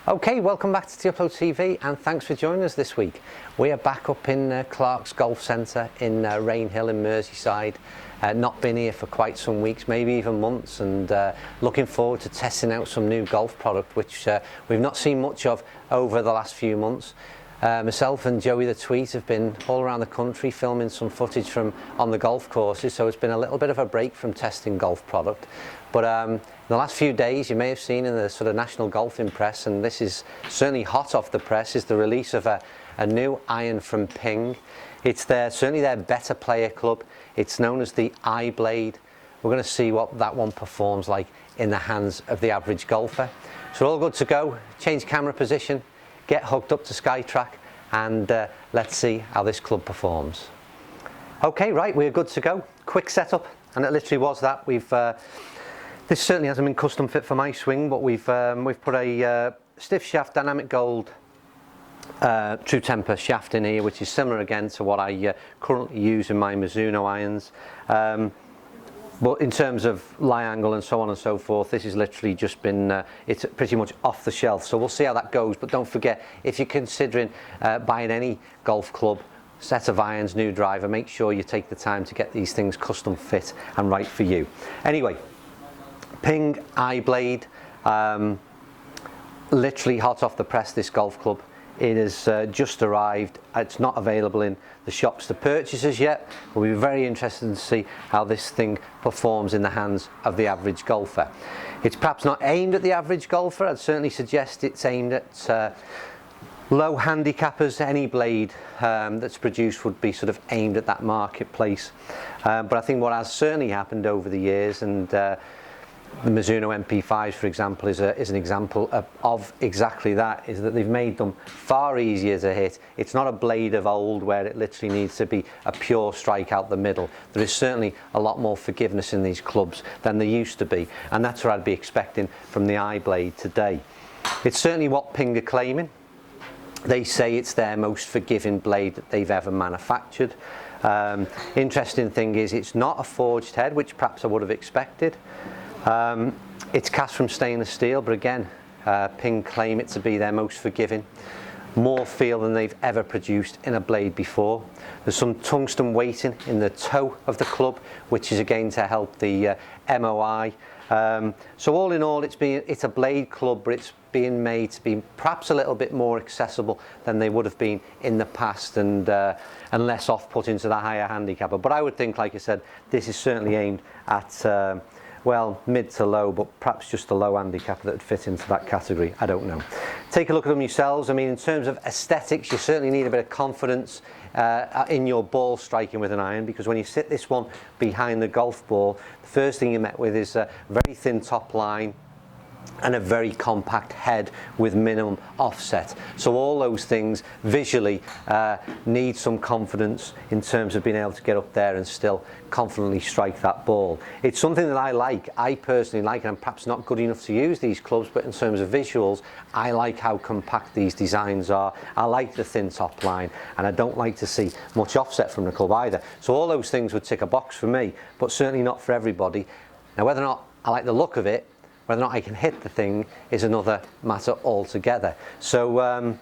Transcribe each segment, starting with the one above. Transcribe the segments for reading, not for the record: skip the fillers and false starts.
Okay, welcome back to T-Upload TV and thanks for joining us this week. We are back up in Clark's Golf Centre in Rainhill in Merseyside. Not been here for quite some weeks, maybe even months, and looking forward to testing out some new golf product which we've not seen much of over the last few months. Myself and Joey the Tweet have been all around the country filming some footage from on the golf courses, so it's been a little bit of a break from testing golf product. But in the last few days, you may have seen in the sort of national golfing press, and this is certainly hot off the press, is the release of a new iron from Ping. It's certainly their better player club. It's known as the iBlade. We're going to see what that one performs like in the hands of the average golfer. So all good to go. Change camera position, get hooked up to SkyTrack, and let's see how this club performs. Okay, right, we're good to go. Quick setup, and it literally was that. This certainly hasn't been custom fit for my swing, but we've put a stiff shaft dynamic gold True Temper shaft in here, which is similar again to what I currently use in my Mizuno irons. But in terms of lie angle and so on and so forth, this has literally just been, it's pretty much off the shelf. So we'll see how that goes. But don't forget, if you're considering buying any golf club, set of irons, new driver, make sure you take the time to get these things custom fit and right for you. Anyway, Ping iBlade, literally hot off the press, this golf club. It has just arrived. It's not available in the shops to purchase as yet. We'll be very interested to see how this thing performs in the hands of the average golfer. It's perhaps not aimed at the average golfer. I'd certainly suggest it's aimed at low handicappers. Any blade that's produced would be sort of aimed at that marketplace. But I think what has certainly happened over the years, and the Mizuno MP5s, for example, is an example of exactly that, is that they've made them far easier to hit. It's not a blade of old where it literally needs to be a pure strike out the middle. There is certainly a lot more forgiveness in these clubs than there used to be, and that's what I'd be expecting from the iBlade today. It's certainly what Ping are claiming. They say it's their most forgiving blade that they've ever manufactured. Interesting thing is it's not a forged head, which perhaps I would have expected. It's cast from stainless steel, but again, Ping claim it to be their most forgiving. More feel than they've ever produced in a blade before. There's some tungsten weighting in the toe of the club, which is again to help the MOI. So all in all, it's a blade club, but it's being made to be perhaps a little bit more accessible than they would have been in the past, and less off-putting to the higher handicapper. But I would think, like I said, this is certainly aimed at well, mid to low, but perhaps just a low handicapper that would fit into that category. I don't know. Take a look at them yourselves. I mean, in terms of aesthetics, you certainly need a bit of confidence in your ball striking with an iron, because when you sit this one behind the golf ball, the first thing you're met with is a very thin top line and a very compact head with minimum offset. So all those things visually need some confidence in terms of being able to get up there and still confidently strike that ball. It's something that I personally like, and I'm perhaps not good enough to use these clubs, but in terms of visuals, I like how compact these designs are. I like the thin top line, and I don't like to see much offset from the club either. So all those things would tick a box for me, but certainly not for everybody. Now, whether or not I like the look of it, whether or not I can hit the thing, is another matter altogether. So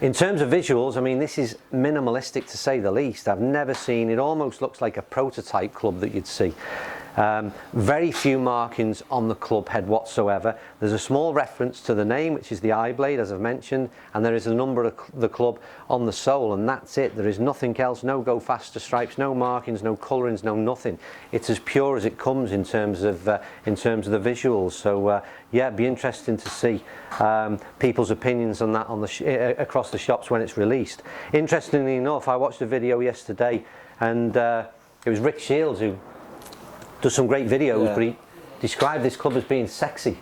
in terms of visuals, I mean, this is minimalistic to say the least. I've never seen, it almost looks like a prototype club that you'd see. Very few markings on the club head whatsoever. There's a small reference to the name, which is the iBlade, as I've mentioned, and there is a number of the club on the sole, and that's it. There is nothing else, no go faster stripes, no markings, no colourings, no nothing. It's as pure as it comes in terms of the visuals. So yeah, it'd be interesting to see people's opinions on that across the shops when it's released. Interestingly enough, I watched a video yesterday, and it was Rick Shields who does some great videos, yeah. But he described this club as being sexy.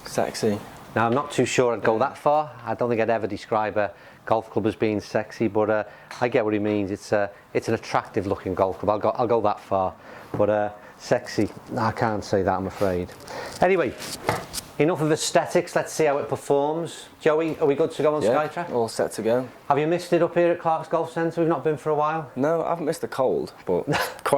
Sexy. Now, I'm not too sure I'd go that far. I don't think I'd ever describe a golf club as being sexy, but I get what he means. It's an attractive looking golf club. I'll go that far. But sexy, no, I can't say that, I'm afraid. Anyway, enough of aesthetics, let's see how it performs. Joey, are we good to go on Skytrack? All set to go. Have you missed it up here at Clark's Golf Centre? We've not been for a while. No, I haven't missed the cold, but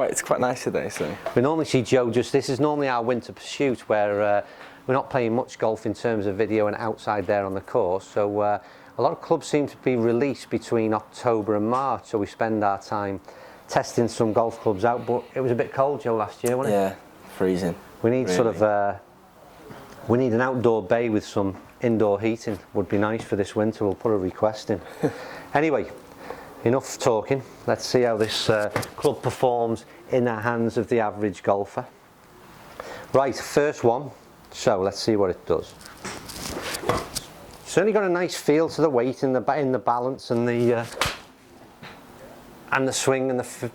it's quite nice today. So we normally see Joe this is normally our winter pursuit where we're not playing much golf in terms of video and outside there on the course. So a lot of clubs seem to be released between October and March, so we spend our time testing some golf clubs out. But it was a bit cold, Joe, last year, wasn't it? Yeah, freezing. We need sort of we need an outdoor bay with some indoor heating. Would be nice for this winter. We'll put a request in. Anyway, enough talking. Let's see how this club performs in the hands of the average golfer. Right, first one. So let's see what it does. Certainly got a nice feel to the weight in the balance and the swing. And the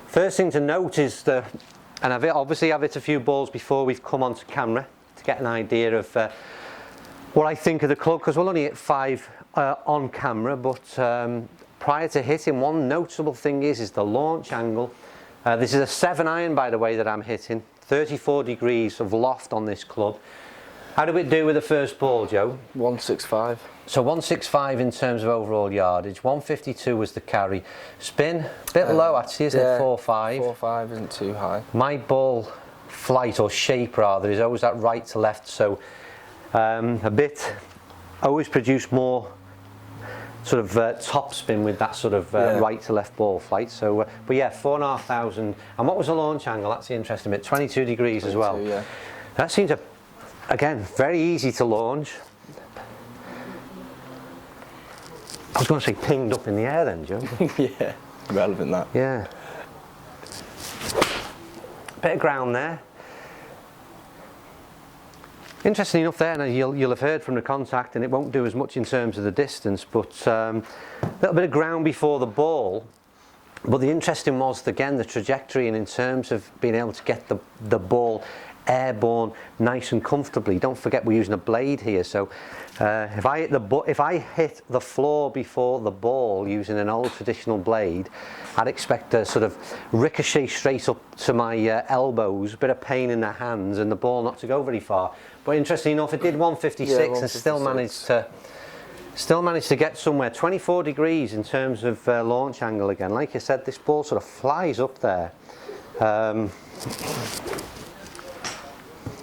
first thing to note is and I've hit a few balls before we've come onto camera to get an idea of what I think of the club, because we'll only hit 5 on camera, but prior to hitting, one noticeable thing is the launch angle. This is a 7-iron, by the way, that I'm hitting. 34 degrees of loft on this club. How did it do with the first ball, Joe? 165. So 165 in terms of overall yardage. 152 was the carry. Spin, a bit low actually, isn't it? 4.5. 4.5 isn't too high. My ball flight, or shape rather, is always that right to left, so always produce more sort of top spin with that sort of right to left ball flight. So but yeah, 4,500. And what was the launch angle? That's the interesting bit. 22 degrees 22, as well. Yeah. That seems again very easy to launch. I was going to say pinged up in the air then, Joe. Yeah, relevant that. Yeah. Bit of ground there. Interesting enough there, now you'll have heard from the contact, and it won't do as much in terms of the distance, but a little bit of ground before the ball. But the interesting was, again, the trajectory, and in terms of being able to get the ball airborne nice and comfortably. Don't forget we're using a blade here, so if I hit the floor before the ball using an old traditional blade, I'd expect a sort of ricochet straight up to my elbows, a bit of pain in the hands, and the ball not to go very far. But interestingly enough, it did 156, 156. And still managed to get somewhere. 24 degrees in terms of launch angle again. Like I said, this ball sort of flies up there.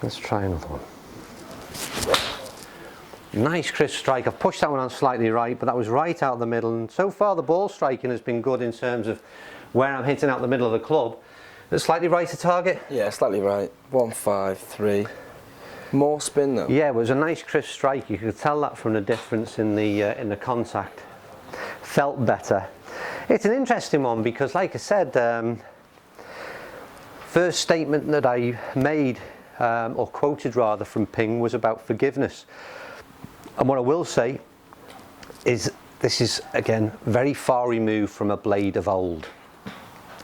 Let's try another one. Nice crisp strike. I've pushed that one on slightly right, but that was right out the middle, and so far the ball striking has been good in terms of where I'm hitting out the middle of the club. It's slightly right to target? Yeah, slightly right. 153. More spin though. Yeah, it was a nice crisp strike. You could tell that from the difference in the contact. Felt better. It's an interesting one because, like I said, first statement that I made, or quoted rather, from Ping was about forgiveness. And what I will say is this is, again, very far removed from a blade of old.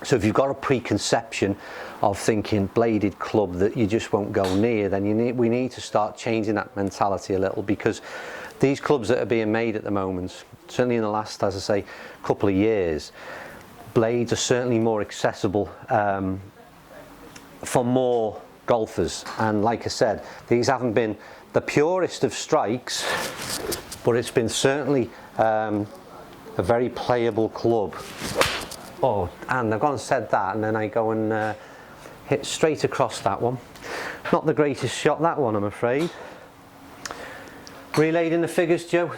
So if you've got a preconception of thinking bladed club that you just won't go near, then we need to start changing that mentality a little, because these clubs that are being made at the moment, certainly in the last, as I say, couple of years, blades are certainly more accessible for more golfers. And like I said, these haven't been the purest of strikes, but it's been certainly a very playable club. Oh, and I've gone and said that, and then I go and hit straight across that one. Not the greatest shot, that one, I'm afraid. Relayed in the figures, Joe?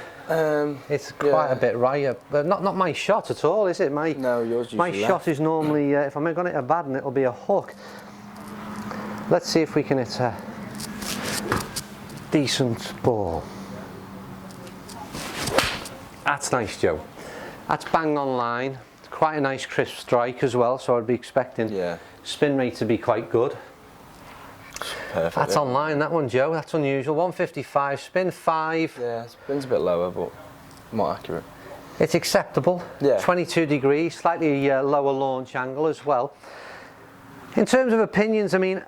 It's quite a bit right, but not my shot at all, is it? No, yours usually my shot is normally, if I'm going to hit a bad one, it'll be a hook. Let's see if we can hit a decent ball. That's nice, Joe. That's bang on line. It's quite a nice crisp strike as well, so I'd be expecting spin rate to be quite good. Perfect. That's on line, that one, Joe. That's unusual. 155, spin 5. Yeah, spin's a bit lower, but more accurate. It's acceptable. Yeah. 22 degrees, slightly lower launch angle as well. In terms of opinions, I mean,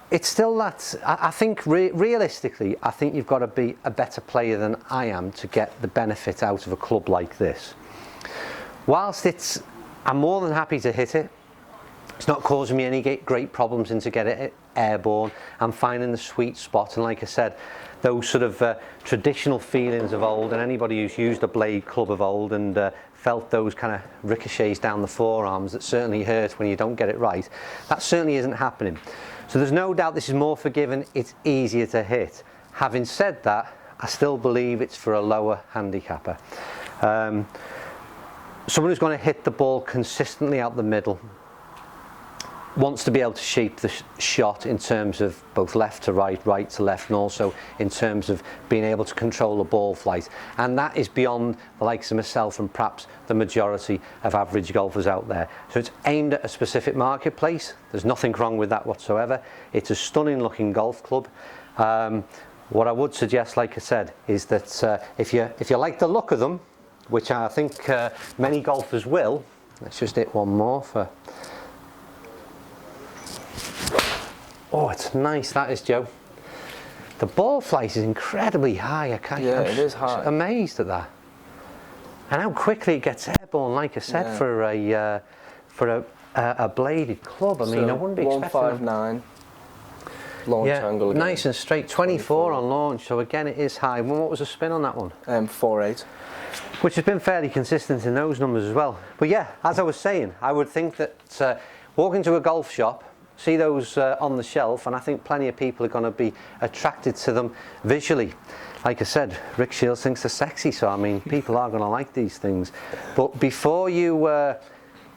it's still that, I think realistically, I think you've got to be a better player than I am to get the benefit out of a club like this. Whilst I'm more than happy to hit it, It's not causing me any great problems in to get it airborne. I'm finding the sweet spot, and like I said, those sort of traditional feelings of old, and anybody who's used a blade club of old and felt those kind of ricochets down the forearms that certainly hurt when you don't get it right, that certainly isn't happening. So there's no doubt this is more forgiving, it's easier to hit. Having said that, I still believe it's for a lower handicapper. Someone who's going to hit the ball consistently out the middle wants to be able to shape the shot in terms of both left to right, right to left, and also in terms of being able to control the ball flight. And that is beyond the likes of myself and perhaps the majority of average golfers out there. So it's aimed at a specific marketplace. There's nothing wrong with that whatsoever. It's a stunning looking golf club. What I would suggest, like I said, is that if you like the look of them, which I think many golfers will, let's just hit one more for... Oh, it's nice, that is, Joe. The ball flight is incredibly high. It is high. I'm amazed at that. And how quickly it gets airborne, like I said, for a bladed club. I mean, I wouldn't be expecting 159. Launch angle again. Nice and straight. 24 on launch, so again it is high. What was the spin on that one? 4.8. Which has been fairly consistent in those numbers as well. But yeah, as I was saying, I would think that walk into a golf shop, see those on the shelf, and I think plenty of people are going to be attracted to them visually. Like I said, Rick Shields thinks they're sexy, so I mean, people are going to like these things. But before you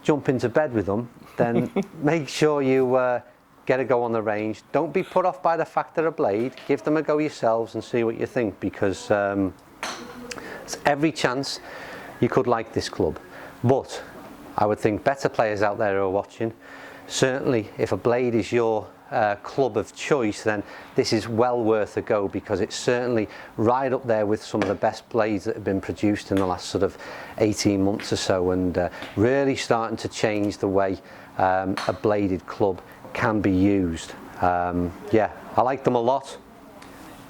jump into bed with them, then make sure you get a go on the range. Don't be put off by the fact they're a blade. Give them a go yourselves and see what you think, because there's every chance you could like this club. But I would think better players out there who are watching, certainly if a blade is your club of choice, then this is well worth a go, because it's certainly right up there with some of the best blades that have been produced in the last sort of 18 months or so, and really starting to change the way a bladed club can be used. Yeah, I like them a lot.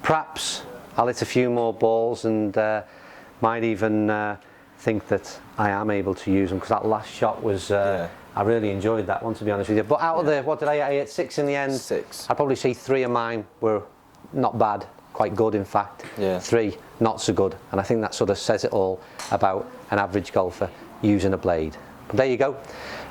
Perhaps I'll hit a few more balls and might even think that I am able to use them, because that last shot was I really enjoyed that one, to be honest with you. But out of the, what did I hit? 6 in the end? 6. I'd probably say 3 of mine were not bad, quite good in fact. 3 not so good, and I think that sort of says it all about an average golfer using a blade. But there you go.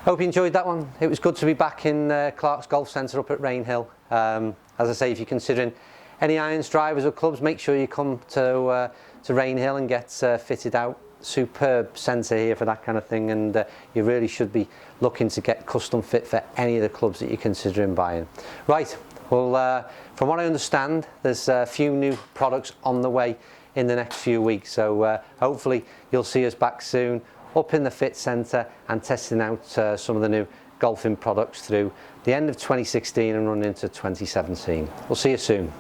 Hope you enjoyed that one. It was good to be back in Clark's Golf Centre up at Rainhill. As I say, if you're considering any irons, drivers or clubs, make sure you come to Rainhill and get fitted out. Superb centre here for that kind of thing, and you really should be looking to get custom fit for any of the clubs that you're considering buying. Right, well, from what I understand, there's a few new products on the way in the next few weeks, so hopefully you'll see us back soon up in the fit centre and testing out some of the new golfing products through the end of 2016 and running into 2017. We'll see you soon.